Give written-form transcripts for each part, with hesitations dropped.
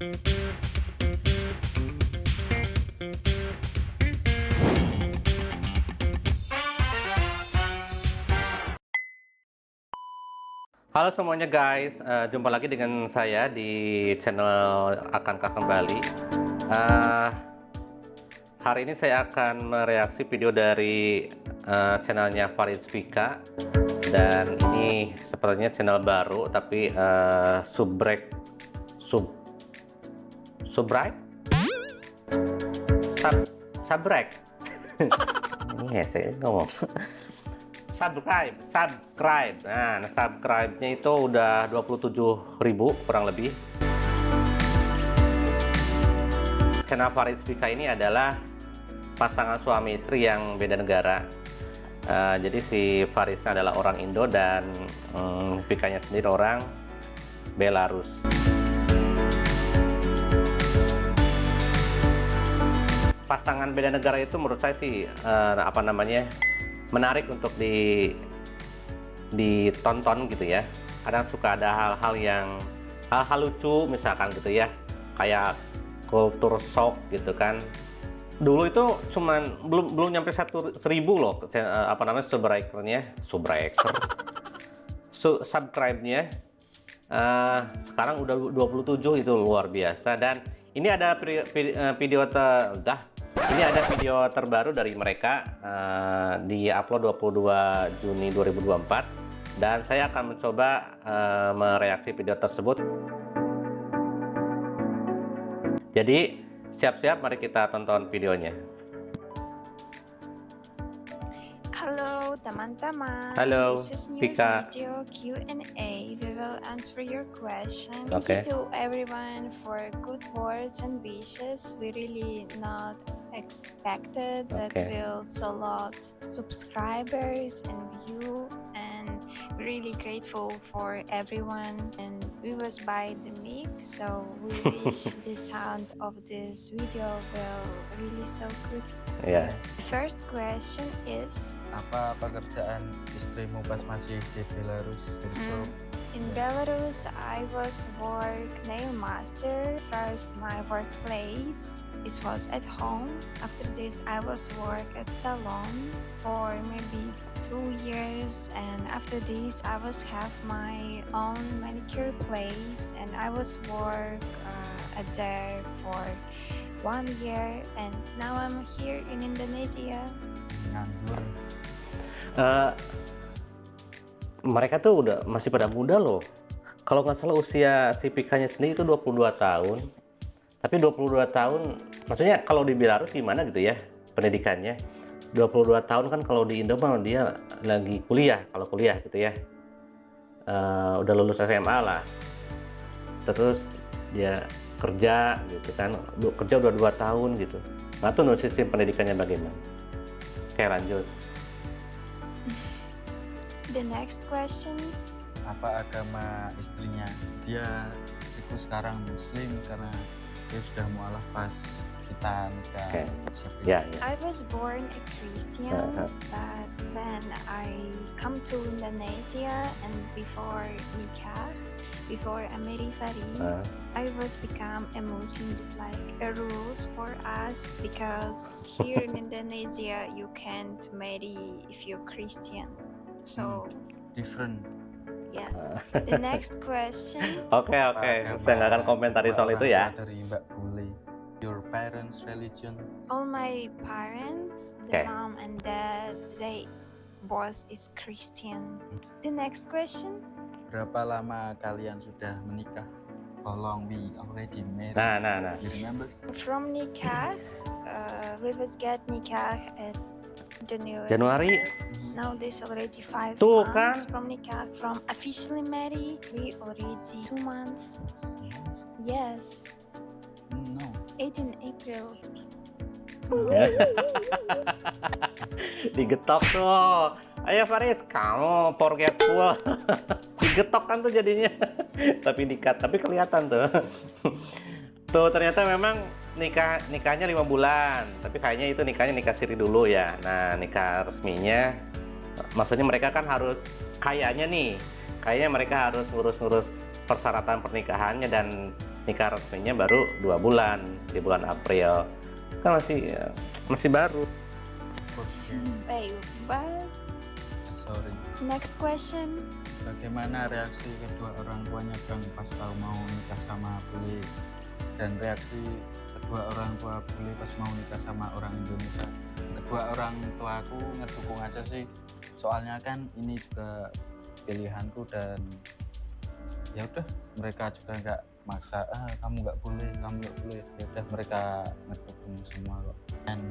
Halo semuanya guys, jumpa lagi dengan saya di channel Akankah Kembali. Hari ini saya akan mereaksi video dari channelnya Faris Vika. Dan ini sepertinya channel baru, tapi subrek ini ya saya ngomong subscribe. Nah, subscribe-nya itu udah 27.000 kurang lebih. Channel Faris Vika ini adalah pasangan suami istri yang beda negara. Jadi si Farisnya adalah orang Indo dan Vikanya sendiri orang Belarus. Pasangan beda negara itu menurut saya sih menarik untuk ditonton gitu ya. Kadang suka ada hal-hal lucu misalkan gitu ya, kayak kultur shock gitu kan. Dulu itu cuman belum nyampe 1.000 loh subscribe-nya. Sekarang udah 27, itu luar biasa. Dan ini ada video terbaru dari mereka, di-upload 22 Juni 2024, dan saya akan mencoba mereaksi video tersebut. Jadi siap-siap, mari kita tonton videonya. Halo teman-teman. Halo, This is new Vika. video Q&A. We will answer your question. Okay. Thank you to everyone for good words and wishes. We really not expected that Okay. we'll so lot subscribers and view, and really grateful for everyone. And we was by the mic, so we wish the sound of this video will really so good. Ya. The first question is, apa pekerjaan istrimu pas masih di Belarus? in Belarus, I was work nail master. First, my workplace, it was at home. After this, I was work at salon for maybe 2 years, and after this, I was have my own manicure place, and I was work at there for 1 year, and now I'm here in Indonesia. Nganggur. Mereka tuh udah masih pada muda loh. Kalau nggak salah usia si Pikanya sendiri itu 22 tahun. Tapi 22 tahun, maksudnya kalau di Belarus gimana gitu ya pendidikannya. 22 tahun kan kalau di Indo mah dia lagi kuliah, kalau kuliah gitu ya. Udah lulus SMA lah. Terus dia kerja gitu kan. Kerja udah 2 tahun gitu. Nah tuh sistem pendidikannya bagaimana? Oke, lanjut. The next question, Apa agama istrinya? Dia istriku sekarang Muslim karena dia sudah mualaf pas kita nikah. Oke. Siapa Ya, itu? ya. I was born a Christian, but when I come to Indonesia and before nikah, before I marry Faris, I was become a Muslim. It's like a rules for us, because here in Indonesia you can't marry if you're Christian. So Different. yes. The next question, Oke. Apa Saya nggak akan komentari soal itu ya. Dari Mbak Bule. Your parents' religion? all my parents, Okay. the mom and dad, they both is Christian. The next question, Berapa lama kalian sudah menikah? How long we already married? Nah. You remember? from nikah, we was get nikah at Januari. Yes. Now this already 5 Tuh, months kan? from nikah. From officially married, we already 2 months. Yes, No. 18 April. Digetok tuh. Ayo Faris, kamu forgetful. Digetok kan tuh jadinya. Tapi dikat, tapi kelihatan tuh. Tuh ternyata memang nikahnya 5 bulan, tapi kayaknya itu nikah siri dulu ya. Nah, nikah resminya, maksudnya mereka kan harus, kayaknya mereka harus ngurus persyaratan pernikahannya, dan nikah resminya baru 2 bulan di bulan April, kan masih baru. Wait, but Sorry. next question. Bagaimana reaksi kedua orang tuanya Bang pas tahu mau nikah sama bule, dan reaksi kedua orang tua bule pas mau nikah sama orang Indonesia? Kedua orang tuaku ngedukung aja sih, soalnya kan ini juga pilihanku, dan ya udah mereka juga nggak maksa kamu nggak boleh, ya udah mereka ngedukung semua kok. And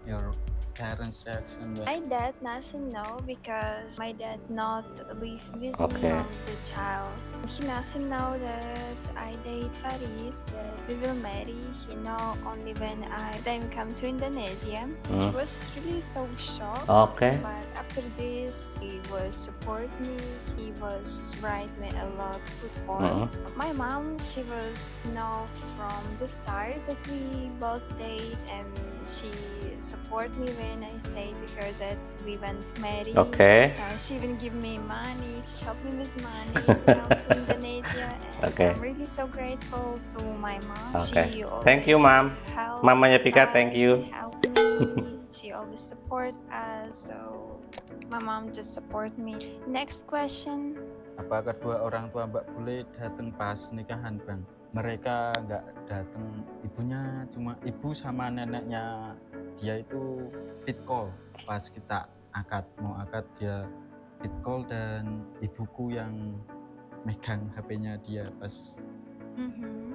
your parents reaction when My dad doesn't know because my dad not live with Okay. me from the child. He doesn't know that I date Faris, that we will marry. He know only when I then come to Indonesia. He was really so shocked. Oke. But after this, he was support me. He was write me a lot good words. My mom, she was know from the start that we both date, and she support me when I say to her that we want to marry. Oke. She even give me money. She helped me with money to come to Indonesia, and Okay. I'm really so grateful to my mom. Okay. She Thank you, always Mom. help Mamanya Pika, us, thank you. help me. She always support us. So my mom just support me. Next question. apa kedua orang tua Mbak Bule datang pas nikahan Bang? Mereka nggak datang, ibunya cuma ibu sama neneknya dia itu fit call pas kita mau akad dia fit call, dan ibuku yang megang HP-nya dia pas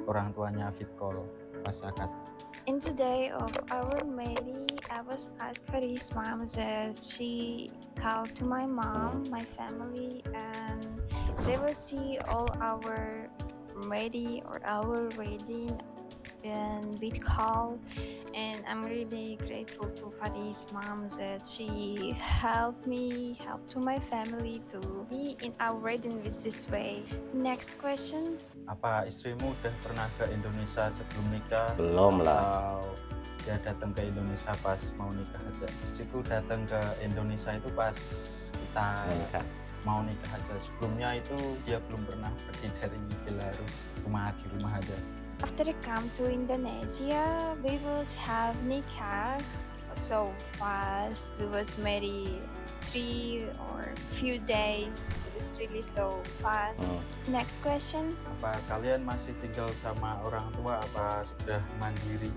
orang tuanya fit call pas akad. In the day of our wedding, I was asked for his mom that she called to my mom, my family, and they will see all our wedding and we call. And I'm really grateful to Fari's mom that she helped to my family to be in our wedding with this way. Next question. Apa istrimu udah pernah ke Indonesia sebelum nikah? Belum lah. Atau dia datang ke Indonesia pas mau nikah aja? Istriku datang ke Indonesia itu pas kita Nikah. mau nikah aja. Sebelumnya itu dia belum pernah pergi dari Belarus, cuma di rumah aja. After I come to Indonesia, we was have nikah so fast. We was married 3 or few days. It was really so fast. Next question. Apa kalian masih tinggal sama orang tua, apa sudah mandiri?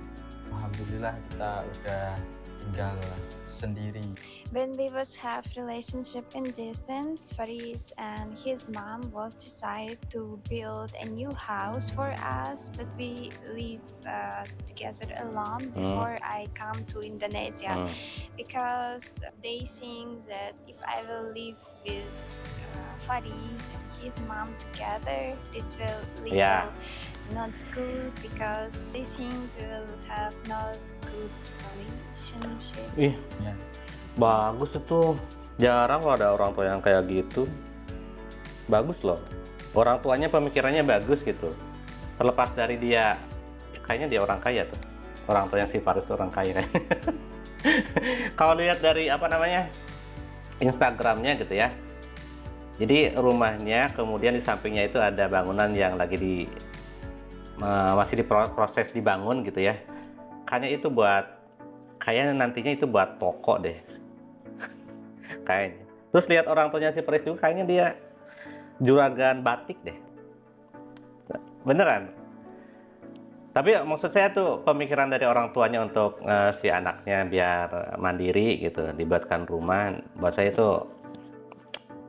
Alhamdulillah kita udah tinggal sendiri. When we was have relationship in distance, Faris and his mom was decided to build a new house for us that we live together alone before I come to Indonesia, because they think that if I will live with Faris and his mom together, this will lead Yeah. not good, because they think we will have not good relationship. Ih, Ya. bagus itu. Jarang loh ada orang tua yang kayak gitu. Bagus loh. Orang tuanya pemikirannya bagus gitu. Terlepas dari dia, kayaknya dia orang kaya tuh. Orang tua yang si Faris tuh orang kaya. Kalau lihat dari Instagramnya gitu ya. Jadi rumahnya, kemudian di sampingnya itu ada bangunan yang lagi masih diproses dibangun gitu ya. Kayaknya nantinya itu buat toko deh. Kayaknya. Terus lihat orang tuanya si Faris juga, kayaknya dia juragan batik deh. Beneran. Tapi maksud saya tuh pemikiran dari orang tuanya untuk si anaknya biar mandiri gitu, dibuatkan rumah, buat saya itu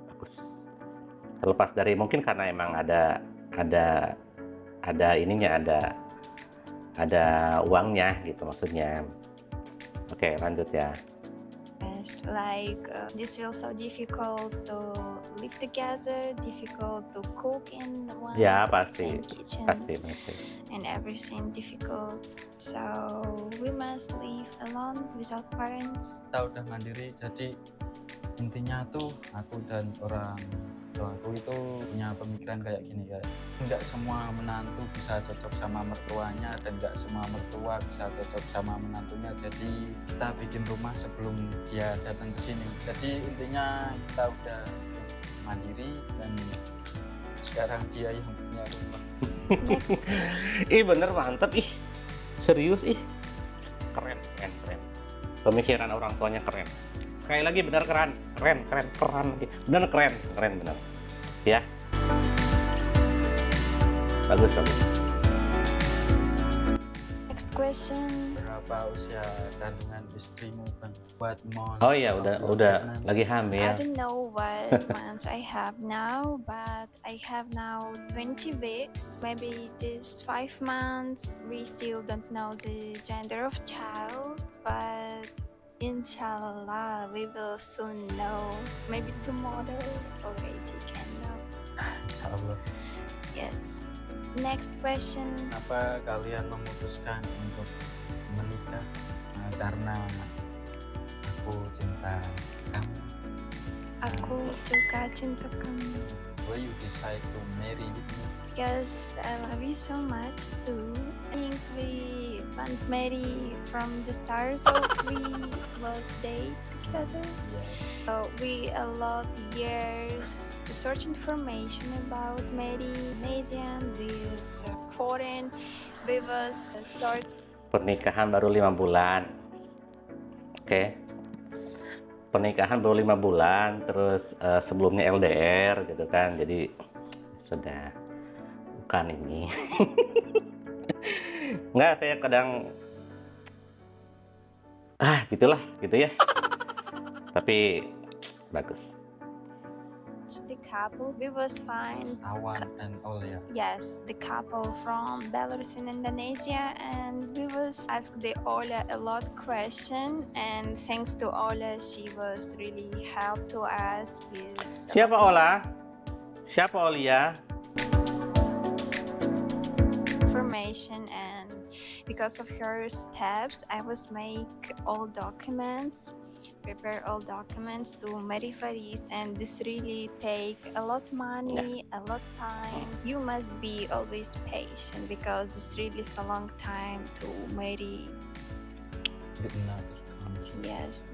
bagus. Terlepas dari mungkin karena emang ada uangnya gitu maksudnya. Oke, lanjut ya. Yes, like this will so difficult to live together, difficult to cook in one Ya pasti, same kitchen, pasti. and everything difficult. So we must live alone without parents. Kita udah mandiri, jadi intinya tuh aku dan orang tuaku itu punya pemikiran kayak gini, kayak nggak semua menantu bisa cocok sama mertuanya, dan nggak semua mertua bisa cocok sama menantunya. Jadi kita bikin rumah sebelum dia datang ke sini. Jadi intinya kita udah mandiri, dan sekarang dia yang punya rumah. Next, Ih bener mantep ih. Serius ih. Keren, keren, keren. Pemikiran orang tuanya keren. Sekali lagi bener keren, keren, keren, keren. Bener keren, keren bener. Ya. Bagus, bagus. next question. Berapa usia kandungan istrimu Bang? What month Oh iya, of udah your pregnancy? lagi I hamil. don't know what months I have now, but I have now 20 weeks. Maybe this 5 months, we still don't know the gender of child, but inshallah, we will soon know. Maybe tomorrow already can know. Insya Allah. Yes. Next question. Kenapa kalian memutuskan untuk menikah? Karena aku cinta kamu. Aku juga cinta kamu. Why you decide to marry with me? Because I love you so much too. I think we want marry from the start of we was date together. Yes. We a lot years to search information about marry Indonesian with foreign. We was search Pernikahan baru 5 bulan. Oke. Pernikahan baru 5 bulan, terus sebelumnya LDR gitu kan. Jadi sudah bukan ini. Nggak, saya kadang gitulah, gitu ya. Tapi bagus. the couple. We was fine. Awan and Olia. Yes, the couple from Belarus in Indonesia, and we was asked the Ola a lot question, and thanks to Ola, she was really help to us with a Siapa lot of Ola? Siapa Olia? information, and because of her steps, I was make all documents. Prepare all documents to marry Faris, and this really take a lot money, a lot time. You must be always patient because it's really so long time to marry. With another country. Yes,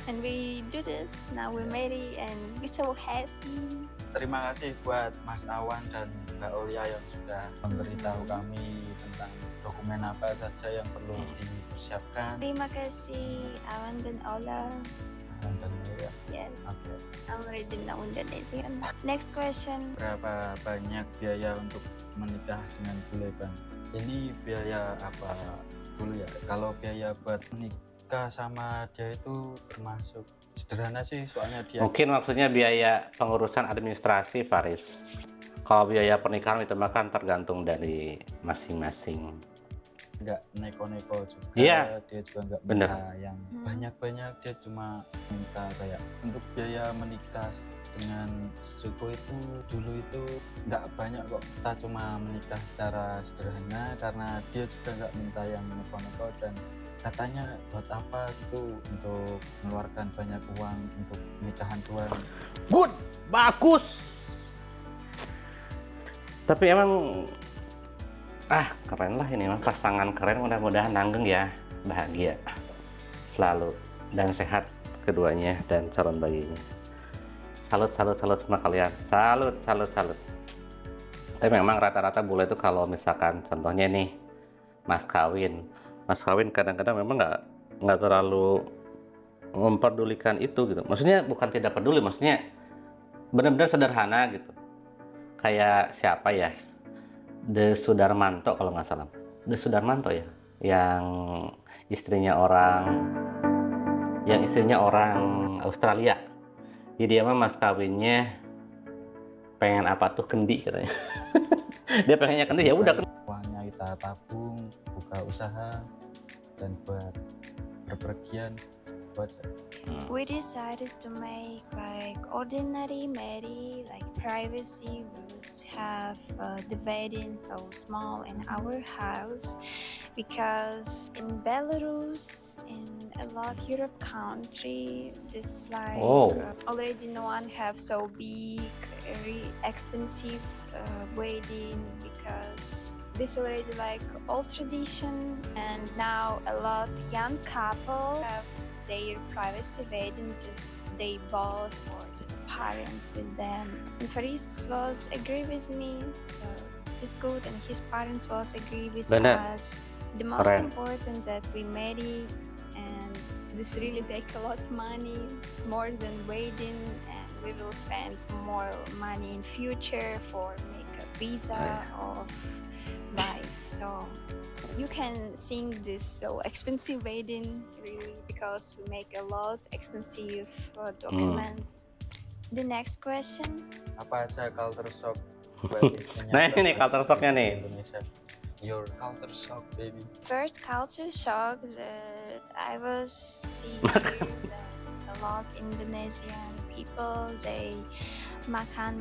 and we do this now. We marry and we so happy. Terima kasih buat Mas Awan dan Mbak Olia yang sudah memberitahu kami tentang dokumen apa saja yang perlu dipersiapkan. Terima kasih Awan dan Ola. Awan dan Olia. Yes, Oke. I'm already know Indonesian. Next question. Berapa banyak biaya untuk menikah dengan bule Bang? Ini biaya apa dulu ya? Kalau biaya buat menikah sama dia itu termasuk sederhana sih, soalnya dia Mungkin maksudnya biaya pengurusan administrasi, Faris. Kalau biaya pernikahan itu makan tergantung dari masing-masing. nggak neko-neko juga. Iya, Dia juga nggak bener. minta yang banyak-banyak, dia cuma minta kayak untuk biaya menikah dengan istriku itu dulu itu nggak banyak kok. Kita cuma menikah secara sederhana karena dia juga nggak minta yang neko-neko, dan katanya buat apa gitu untuk mengeluarkan banyak uang untuk nikahan tuan. Good, bagus. Tapi emang keren lah ini, emang pasangan keren. Mudah-mudahan langgeng ya, bahagia selalu dan sehat keduanya dan calon bayinya. Salut sama kalian. Salut. Tapi memang rata-rata bule itu kalau misalkan contohnya nih mas kawin kadang-kadang memang nggak terlalu memperdulikan itu gitu. Maksudnya bukan tidak peduli, maksudnya benar-benar sederhana gitu. Kayak siapa ya? De Sudarmanto kalau nggak salah. De Sudarmanto ya, yang istrinya orang Australia. Jadi dia mah mas kawinnya pengen apa tuh, kendi katanya. Dia pengennya kendi, ya udah. Uangnya kita tabung, buka usaha, dan buat berpergian buat We decided to make like ordinary marry, like privacy. We have the wedding so small in our house because in Belarus, in a lot Europe country, this like already no one have so big, very expensive wedding because this already like old tradition, and now a lot young couple have their privacy wedding, just they bought or just parents with them. And Faris was agree with me, so it's good, and his parents was agree with Bener. us. The most Keren. important that we married, and this really take a lot of money, more than wedding, and we will spend more money in future for make a visa of life. So you can think this so expensive wedding really because we make a lot expensive documents. The next question. Apa aja culture shock buat istrinya Nah, ini nih pas culture shocknya di nih. Indonesia? Your culture shock, baby. First culture shock that I was seeing is that a lot Indonesian people, they makan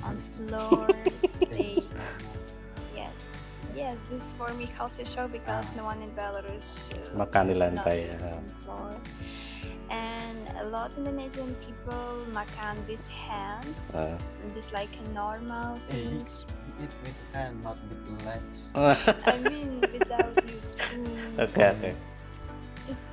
on floor. They yes, this for me culture shock because no one in Belarus Makan di not lantai ya. on floor. And a lot Indonesian people makan with hands. Ah. This like a normal things. Eat with hand, not with legs. I mean without use spoon. Oke. Just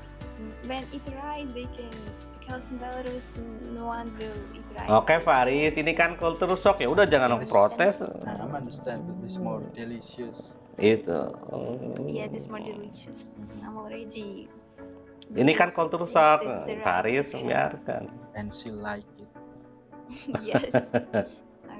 when eat rice they can, because in Belarus no one will eat rice. Oke, with Faris, ini kan culture shock ya. Udah jangan protes. I understand, but it's more delicious. Itu. Yeah, this more delicious. I'm already. Ini kan culture shock, tasted the rice Faris, with hands. biarkan. And she like it. Yes.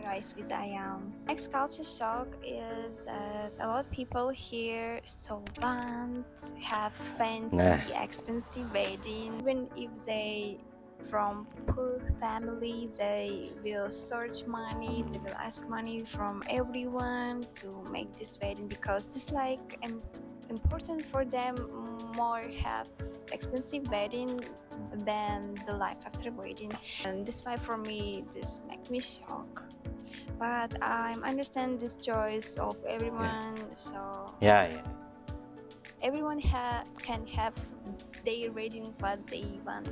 Rice with ayam. Next culture shock is a lot of people here so want have fancy, expensive wedding. Even if they from poor families, they will search money. They will ask money from everyone to make this wedding because this like important for them. More have expensive wedding than the life after wedding, and this why for me this make me shock. But I understand this choice of everyone, so Ya. everyone can have their wedding what they want.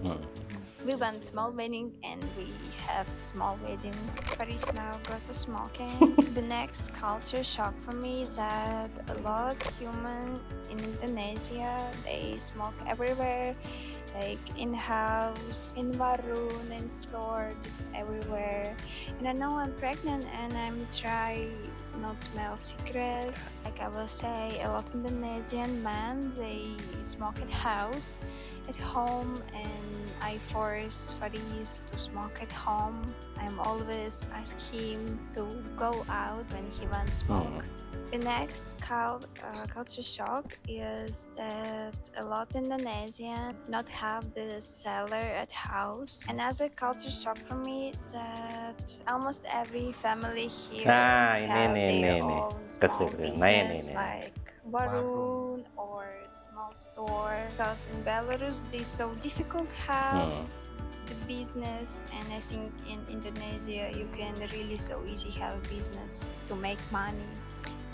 We want small wedding and we have small wedding. Faris now got to smoking. The next culture shock for me is that a lot of human in Indonesia, they smoke everywhere, like in house, in warung, in store, just everywhere. And I know I'm pregnant and I'm trying not smell cigarettes. Like I will say, a lot of Indonesian men, they smoke at house, at home, and I force Faris to smoke at home. I'm always ask him to go out when he wants smoke. The next culture shock is that a lot Indonesian not have the cellar at house. Another culture shock for me is that almost every family here Nah, have ini their nih. own small Kesulitan. Nah, ini business nih. like warung or small store. Because in Belarus, it's so difficult have the business, and I think in Indonesia you can really so easy have a business to make money.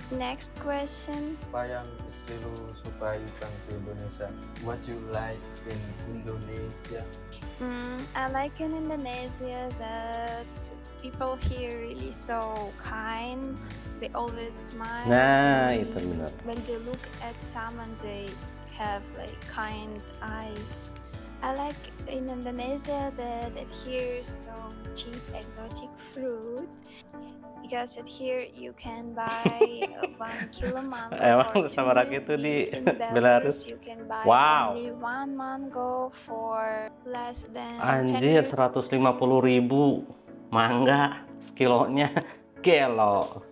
Next question. Apa yang istri lu sukai tentang Indonesia? What you like in Indonesia? I like in Indonesia that people here really so kind. They always smile. Nah, to me. itu benar. When they look at someone, they have like kind eyes. I like in Indonesia that here is so cheap exotic fruit. Because at here you can buy 1 kilo mango Emang for sama rakyat itu 2 di USD. In Belarus? You can buy Wow. only 1 mango for less than 10 Anjir, euros. 150.000 mangga kilonya. Gelo.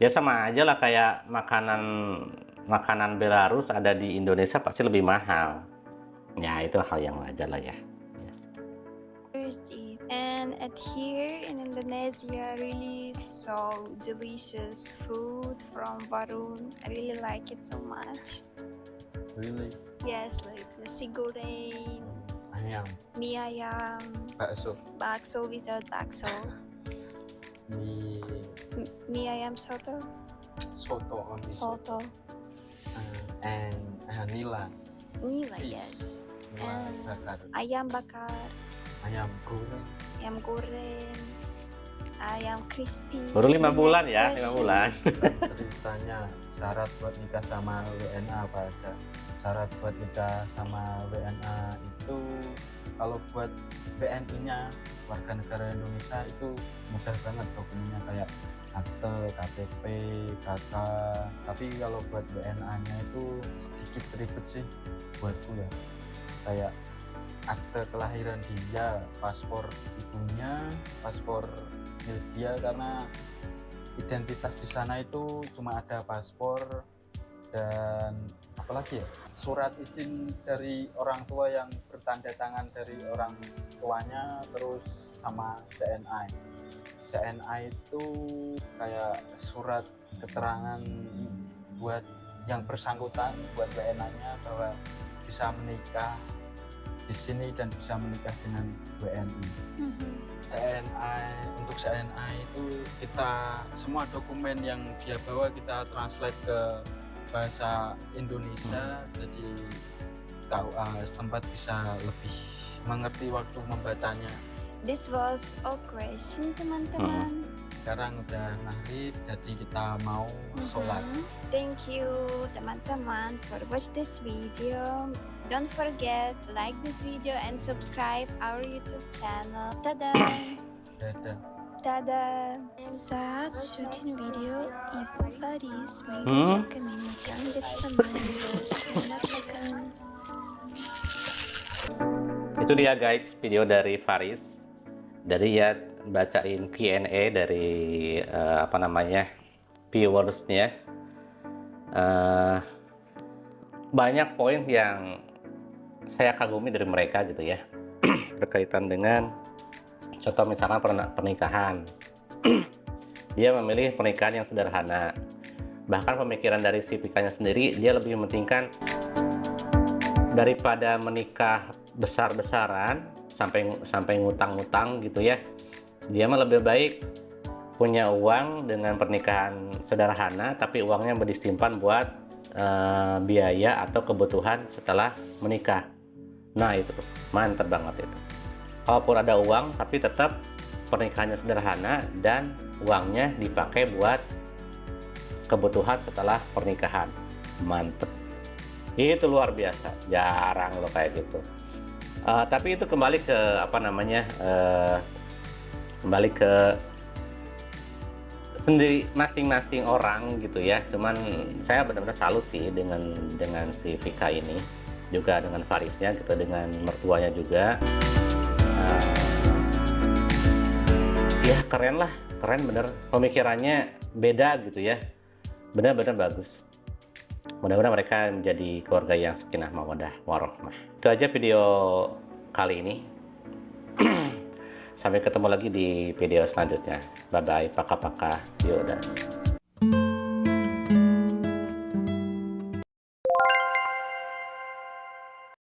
Ya sama aja lah kayak makanan Belarus ada di Indonesia pasti lebih mahal. Ya itu hal yang wajar lah ya. And at here in Indonesia, really so delicious food from warung. I really like it so much. Really? Yes, like nasi goreng, Ayam, mie ayam, bakso, without bakso, mie, mie ayam soto, soto only. soto, And nila. nila, Fish. yes, Nila and bakar. ayam bakar, Ayam goreng. ayam goreng, ayam crispy. Baru 5 The bulan next ya, 5 question. bulan. Ceritanya syarat buat nikah sama WNA apa aja? Syarat buat nikah sama WNA itu kalau buat WNI-nya warga negara Indonesia itu mudah banget dokumennya kayak akte, KTP, KK. Tapi kalau buat WNA-nya itu sedikit ribet sih buatku ya. Kayak akte kelahiran dia, paspor ibunya, paspor milik dia, karena identitas di sana itu cuma ada paspor dan apalagi ya, surat izin dari orang tua yang bertanda tangan dari orang tuanya, terus sama CNI. CNI itu kayak surat keterangan buat yang bersangkutan, buat WNA-nya bahwa bisa menikah di sini dan bisa menikah dengan WNI. CNI, untuk CNI itu kita semua dokumen yang dia bawa kita translate ke bahasa Indonesia, jadi KUA setempat bisa lebih mengerti waktu membacanya. This was all question, teman-teman. Sekarang udah maghrib, jadi kita mau sholat. Thank you, teman-teman, for watch this video. Don't forget like this video and subscribe our YouTube channel. Tada! Dadah. Tada! Saat syuting video, Ibu Faris mengajak kami makan bersama dengan Itu dia guys, video dari Faris. Dari ya bacain Q&A dari viewersnya. Banyak poin yang saya kagumi dari mereka gitu ya. Berkaitan dengan contoh misalnya pernikahan. Dia memilih pernikahan yang sederhana. Bahkan pemikiran dari si Pikanya sendiri, dia lebih mementingkan daripada menikah besar-besaran sampai ngutang-ngutang gitu ya. Dia mah lebih baik punya uang dengan pernikahan sederhana, tapi uangnya disimpan buat biaya atau kebutuhan setelah menikah. Nah itu mantap banget itu. Kalaupun ada uang, tapi tetap pernikahannya sederhana dan uangnya dipakai buat kebutuhan setelah pernikahan. Mantep. Itu luar biasa. Jarang loh kayak gitu. Tapi itu kembali ke kembali ke sendiri masing-masing orang gitu ya. Cuman saya benar-benar salut sih dengan si Vika ini, juga dengan Farisnya gitu, dengan mertuanya juga. Ya keren lah, keren bener, pemikirannya beda gitu ya, benar-benar bagus. Mudah-mudahan mereka menjadi keluarga yang sakinah mawaddah warahmah. Itu aja video kali ini. Sampai ketemu lagi di video selanjutnya. Bye bye, paka-paka. Yuk dah.